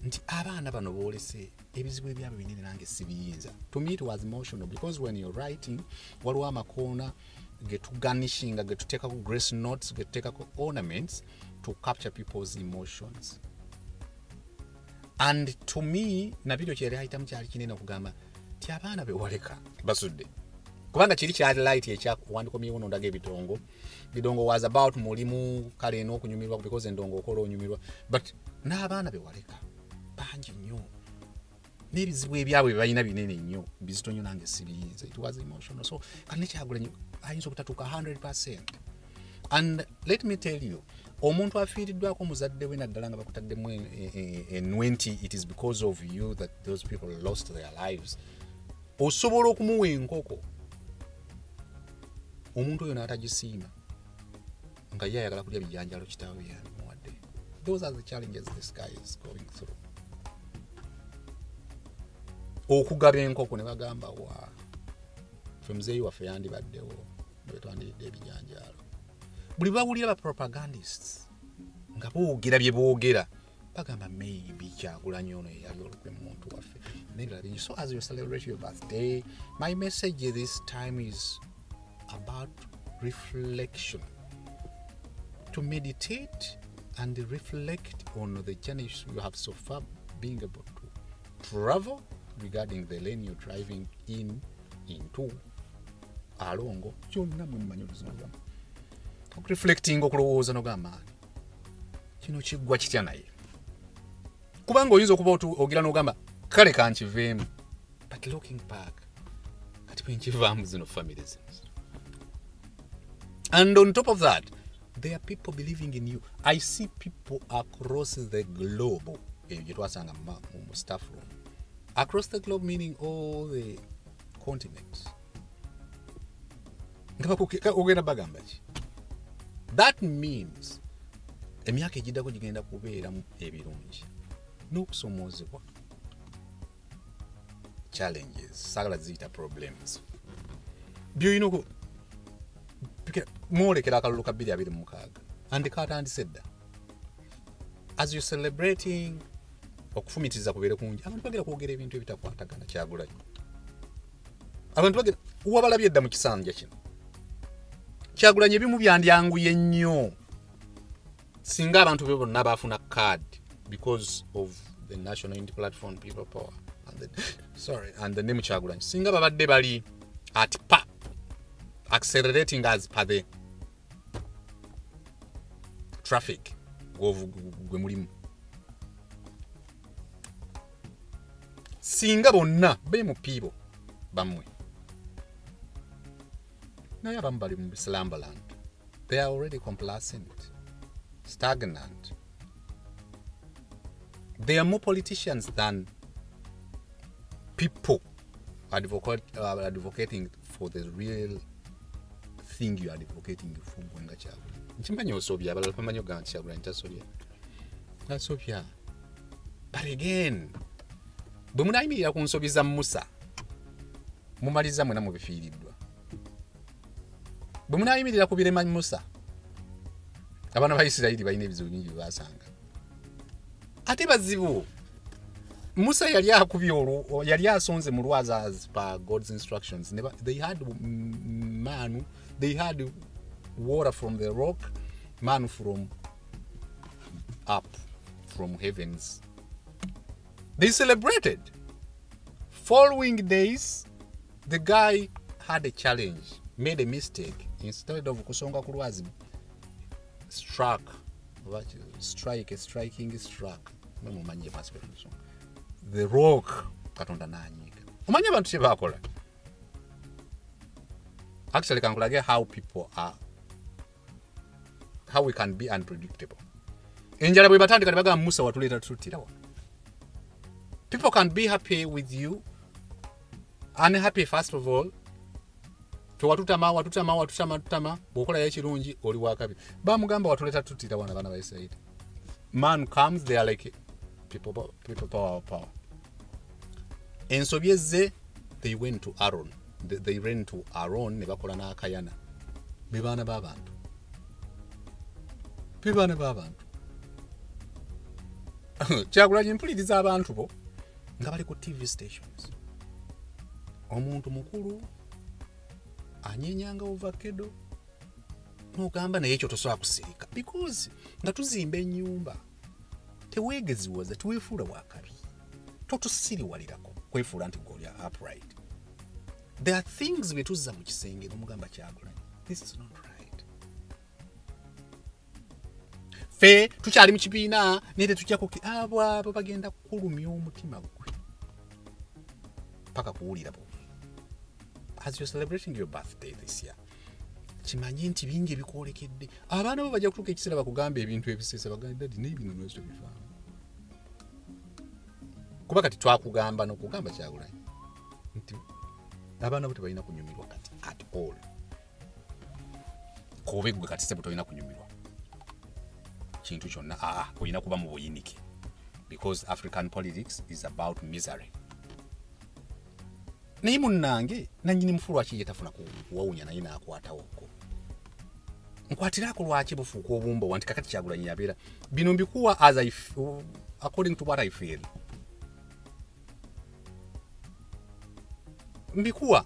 nti abaana bano boolese ebizibu ebyabwe binene nange sibiyinza. To me it was emotional because when you're writing waliwo amakoona getuganishinga getuteekako grace notes getuteekako ornaments to capture people's emotions. And to me na video kyali hayitamu kyali kinene okugamba ti abaana be waleka basudde kubanga kiri kyali light ekyakuwandikomyewo n'ondaga ebidongo. Bidongo was about mulimu kale n'okunyumirwa because endongo okola onyumirwa, but n'abaana be waleka bangi nnyo n'ebizibu ebyabwe bye balina binene nnyo bizito nnyo nange sibiyinza. It was emotional. So kane Kyagulanyi ayinza okutatuuka 100%. And let me tell you, omuntu afiiriddwako muzadde we naddala nga bakutaddemu enwenti, it is because of you that those people lost their lives. Osobola okumuwa enkoko omuntu oyo n'atagisiima nga ye ayagala kulya bijanjalo kitaawe yamuwadde. Those are the challenges this guy is going through. Okugaba enkoko ne bagamba wa fe muzeeyi waffe yandibaddewo bwe twandiridde ebijanjalo. Buli bawulira ba propagandists nga boogera bye boogera bagamba maybe Kyagulanyi ono yali olukwe muntu waffe. So as you celebrate your birthday, my message this time is about reflection, to meditate and reflect on the journey you have so far being able to travel regarding the lane you're driving into alongo kyonna mumanyi oluzungu reflecting okulowooza nogamba kino kiggwa kitya naye kubanga oyinza okuba ogira nogamba kale kankiveemu but looking back kati bwenkivaamu zino families. And on top of that, there are people believing in you. I see people across the globe. Staff room. Across the globe meaning all the continents. That means emyaka ejidako gigenda kubeeramu ebirungi n'okusomozebwa challenges sagala ziyita problems by'olina mwolekera akalulu ka 2026 and katandise dda as you celebrating okufumitiza kubeere kungi abantu bagera kwogera ebintu ebitakwatagana Kyagulanyi abantu bagera wabalabye edda mu kisanja kino Kyagulanyi ebimu byandyanguye nnyo singa abantu be bonna baafuna card because of the National Unity Platform People Power and the name Kyagulanyi singa babadde bali at pa accelerating as per the traffic gwe mulimu singa bonna be mu piibo bamwe naye abamu bali mu Slumberland. They are already complacent, stagnant. They are more politicians than people advocating for the real thing you are advocating for. Nchimbanyi osobya abala pamanyo ga Kyagulanyi tasobya. But again, bwe munayimirira ku nsobi za Musa mumaliza mwena mubifiiriddwa. Bwe munayimirira ku birema Musa abaana ba Isirayiri balina ebizibu bingi basanga. Ate bazibu Musa yali akubye yali asonze mu lwaza as per God's instructions. They had man, they had water from the rock, man from up from heavens. They celebrated. Following days, the guy had a challenge, made a mistake. Instead of kusonga ku lwazi, striking. The rock katonda nanyika. Omanya abantu kye bakola. Actually kankulage how people are, how we can be unpredictable. Enjala bwe batandika baga Musa watuleta tutirawa. People can be happy with you, unhappy first of all. Watutama bokola ya kirungi oli wakabi. Bamugamba watuleta tutirawa na bana ba Israel. Man comes, they are like people power. Ensobyeze, they went to Aaron. They ran to Aaron ne bakola na akayana. Bibana babantu. Kyagulanyi mpuliriza abantu bo nga bali ku TV stations. Omuntu mukulu anyenyanga ovakado n'ogamba naye ekyo tosobola kusirika because nga tuzimba ennyumba teweegeziwaza teweefuula wakabi totusiriwalirako kwefuula nti goli upright. There are things bye tuzza mu kisenge n'omugamba Kyagulanyi, this is not right. Fe tukyali mu kibiina nete tujjako abo bagenda kukulumya omutima gwe paka kuwulira bo. As you're celebrating your birthday this year, kimanyi nti bingi ebikwolekedde. Abaana bo bajja kutuuka ekiseera bakugamba ebintu ebiseesa bagamba dadi n'ebino nwezo bifaamu. Kuba kati twakugamba n'okugamba Kyagulanyi nti abaana bo tebalina kunyumirwa kati at all. Kobe gwe kati sebo tolina kunyumirwa kintu kyonna olina kuba mu buyinike because African politics is about misery. Naye munnange nannyini mufulu aki yetafuna kuwawunya naye n'akwatawo okko. Nkwatiraako lwaki bufuuka obumba wanti kakati Kyagulanyi yabeera. Bino mbikuwa as according to what I feel. Mbikuwa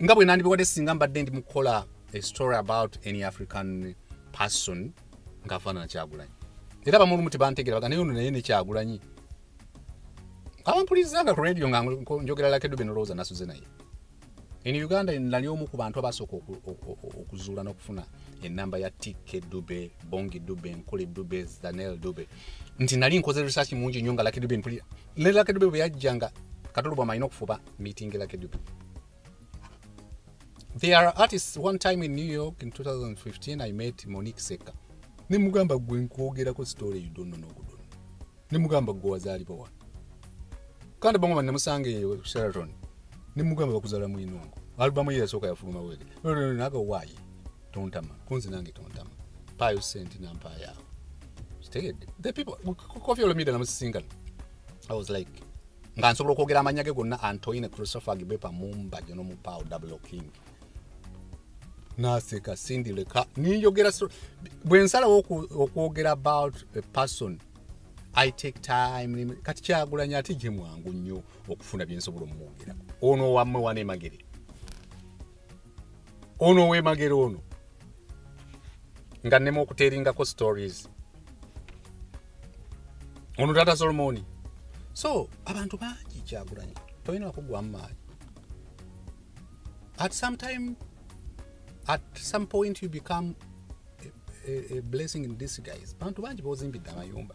nga bwe nandibiwadde singa mbadde ndi mukola a story about any African person ngafana na Kyagulanyi era bamulu muti bantegera bagane ono naye ne Kyagulanyi abampulizanga ku radio nga njogera Lucky Dube n'olowooza nasuze naye. In Uganda nali omu ku bantu abasooka okuzuula n'okufuna ennamba ya TK Dube, Bongi Dube, Nkole Dube, Daniel Dube. Nti nali nkoze research mungi nnyo nga Lucky Dube mpulira. Ne Lucky Dube bwe yajjanga Katolobwa malina okufuba meeting Lucky Dube. There are artists. One time in New York in 2015 I met Monique Seka. Ne mugamba gwe nkwogerako story you don't know no good. Ne mugamba gwe Mazaalibwa. Kandi bongo ne musange Sheraton. Ne mugamba bakuzala mu Inongo. Albamu ye yasoka yafuluma wege. Naga why? Tontama. Kunzi nange tontama. Payo sent na mpaya. The people Kofi Olomide na musinga. I was like ngansobola okwogera amanya ge gonna Antoine Christopher Gibepa Mumba jono mu Pao Double King. Naseka Cindy Leka niyogera bwensala okwogera about a person I take time kati Kyagulanyi ati je mwangu nnyo okufuna byensobola omwogera ono wamme wane magere ono we magere ono nga nemo okuteringa ko stories ono Tata Solomoni. So abantu bangi Kyagulanyi toyina okugwa amaanyi. At some point you become a blessing in disguise. Bantu bangi bozimbidde amayumba.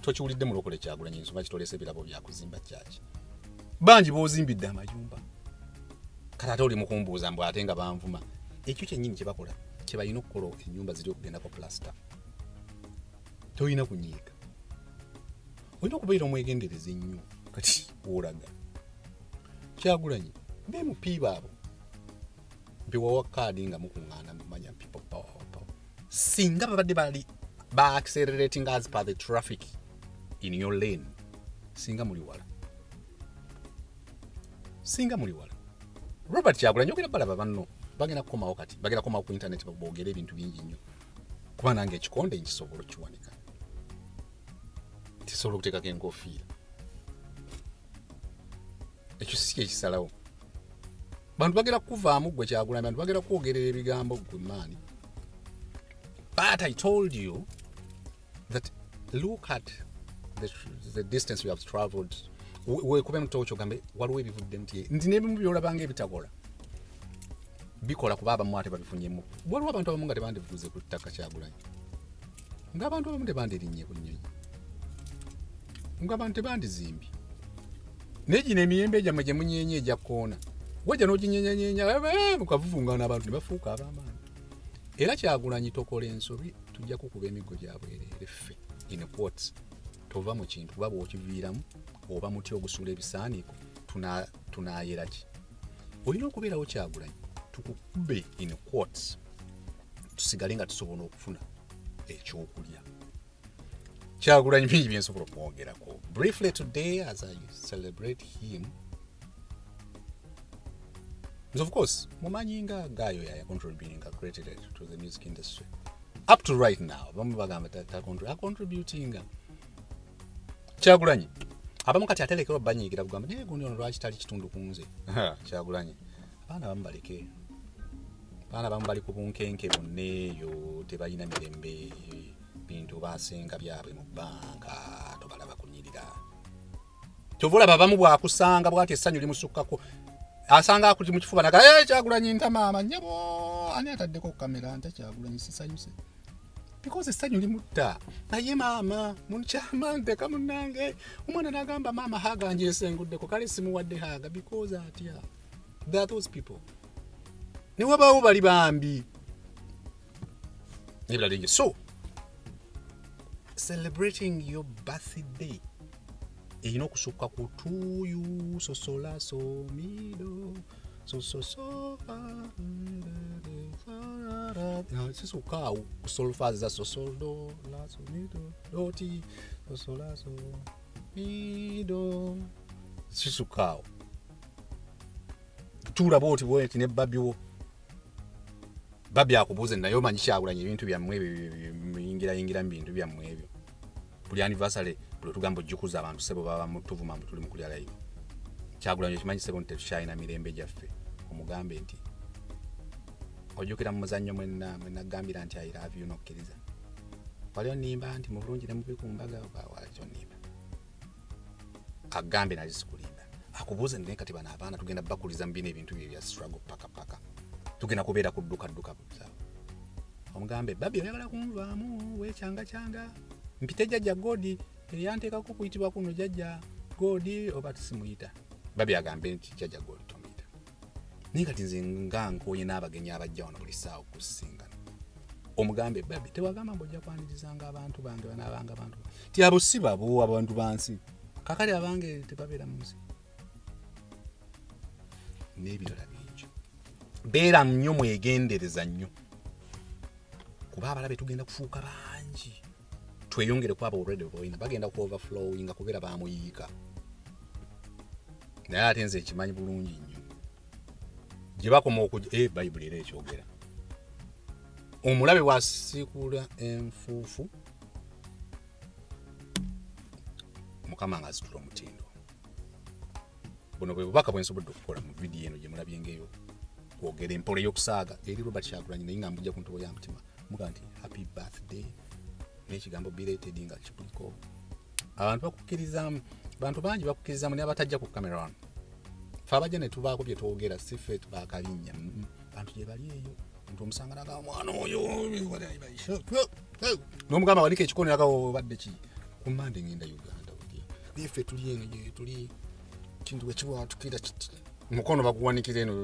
Tokiwulidde mu lokole Kyagulanyi nsoma kitolese ebirabo bya kuzimba kyaki. Bangi bozimbidde amayumba. Kata oli mukumbuuza mbu ate nga banvuma. Ekyo kyennyini kye bakola kye balina okukola ennyumba ziri okugendako plaster. Toyina kunyiika. Olina okubeera omwegendereza ennyo kati wolaga. Kyagulanyi MP baabo biwawa kaadi nga mukuŋŋaana mumanya people power. Singa babadde bali accelerating as per the traffic in your lane. Singa muli wala. Robert Kyagulanyi ogera balaba banno bagenda kukomawo kati bagenda kukomawo ku internet boogera ebintu bingi nnyo kuba nange ekikonde nkisobola okukiwanika tisobola okuteekako enkofiira ekyo si kyekisalawo. Bantu bagera kuvaamu gwe Kyagulanyi, bantu bagera kwogerera ebigambo gwe maani. But I told you that look at the distance you have traveled. Wekube mtocho gambe waliwo ebivuddemu nti n'ebimu byolabanga ebitakola bikola kuba abamu ate babifunyemu. Waliwo abantu abamu nga tebandivuze ku ttaka Kyagulanyi, ng'abantu abamu tebandirinnye ku nnyonyi, ng'abantu tebandizimbi. Negino emiyembe gyammwe gye munyeenye egya koona wajja n'oginyenyanyeenya mukavuvungana abantu ne bafuuka ab'amaanyi. Era Kyagulanyi tokola ensobi tujja kukuba emiggo gya bwereere ffe in quotes. Tova mu kintu kuba bw'okiviiramu oba muti ogusuula ebisaaniiko tunaayera ki. Olina okubeerawo Kyagulanyi tukukube in quotes tusigale nga tusobola okufuna ekyokulya. Kyagulanyi bingi byensobola okumwogerako. Briefly today as I celebrate him, of course mumanyi nga Gayo yaya contributing greatly to the music industry up to right now. Bamu bagamba contributing Kyagulanyi abamu kati atelekero banyigira kugamba naye gundi ono lwaki tali kitundu kunze. Kyagulanyi abaana abamu baleke, abaana abamu bali ku bunkenke bonna eyo tebalina mirembe, bintu basenga byabwe mu bbanka tobalaba kunyirira. Kyovula babamu bwakusanga bwati essanyu limusukkako asanga akuti mu kifuba naga Kyagulanyi ntamaama nyabo ani ataddeko kamera nta Kyagulanyi sisanyuse because essanyu limutta naye maama munkyama nteka munnange omwana nagamba maama haganje esenguddeko kale simuwadde haga because atya. There are those people. Ne wabawo bali bambi nebala. So celebrating your birthday erina okusukka ku tuyu sosola so mido sososo sisukka solfaza sosoldo la so mido doti sosola so mido sisukka tula boti bweti ne babyo babya akubuze nayo manyi Kyagulanyi ebintu byammwe yingira mbintu byammwe ebyo buli anniversary buli tugambo jjukuza abantu sebo baba mutuvuma mutuli mukulya live. Kyagulanyi kimanyi sebo nte tushayina mirembe gyaffe omugambe nti ojukira mu muzannyo mwenna gambira nti I love you nokkiriza waliyo nimba nti mu bulungi ne mu bikumbaga waliyo nimba agambe nali sikulimba akubuuze ne kati bana abaana tugenda bakuliza mbine ebintu bya struggle paka tugenda kubeera kudduka busawa omugambe babi oyagala kunvaamu wekyanga mpite jjajja godi yanteekako kuyitibwa kuno jjajja godi oba tisimuyita babi agambe nti jjajja godi tomuyita naye kati nze nga nkoye n'abagenyi abajja wano buli ssaawa okusingana omugambe babi tewagamba mbojja kwanirizanga abantu bange banaabanga abantu ti abo si babo abantu bansi kakali abange tebabeera mu nsi n'ebirala bingi beera nnyo mwegendereza nnyo kuba abalabe tugenda kufuuka bangi tweyongere kwaba already boyina bagenda ku overflowing kubeera bamuyiika naye ate nze ekimanyi bulungi nnyo gye bakoma okujja bayibuli era ekyogera omulabe bw'asiikula enfuufu mukama nga azitula omutindo buno bwe bubaka bwe nsobodde okukola mu vidiyo eno gye mulabyengeyo kwogera empolo y'okusaaga eri Robert Kyagulanyi naye nga mbujja ku ntobo ya mutima muga nti happy birthday n'ekigambo Belated nga kibuliko abantu bakukkirizamu bantu bangi bakukkirizamu naye abatajja ku kamera wano fe abajja ne tubaako bye twogera si ffe tubaakalinnya bantu gye bali eyo omuntu omusanga naga mwana oyo n'omugamba waliko ekikono yagawo badde ki ku Mande ngenda Uganda ffe tuli eno gye tuli kintu bwe kiwatukira kiti mukono bakuwanikira eno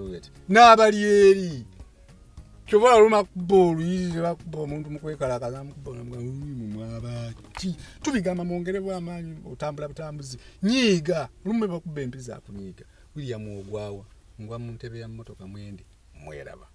n'abali eri kyobala luma kubolu yiri bakuba omuntu mukwekalakaza mukubona mwabaki tubigamba mwongere bw'amaanyi otambula butambuzi nyiiga lume bakuba empiza akunyiiga William ogwawa ngwa mu ntebe ya mmotoka mwende mweraba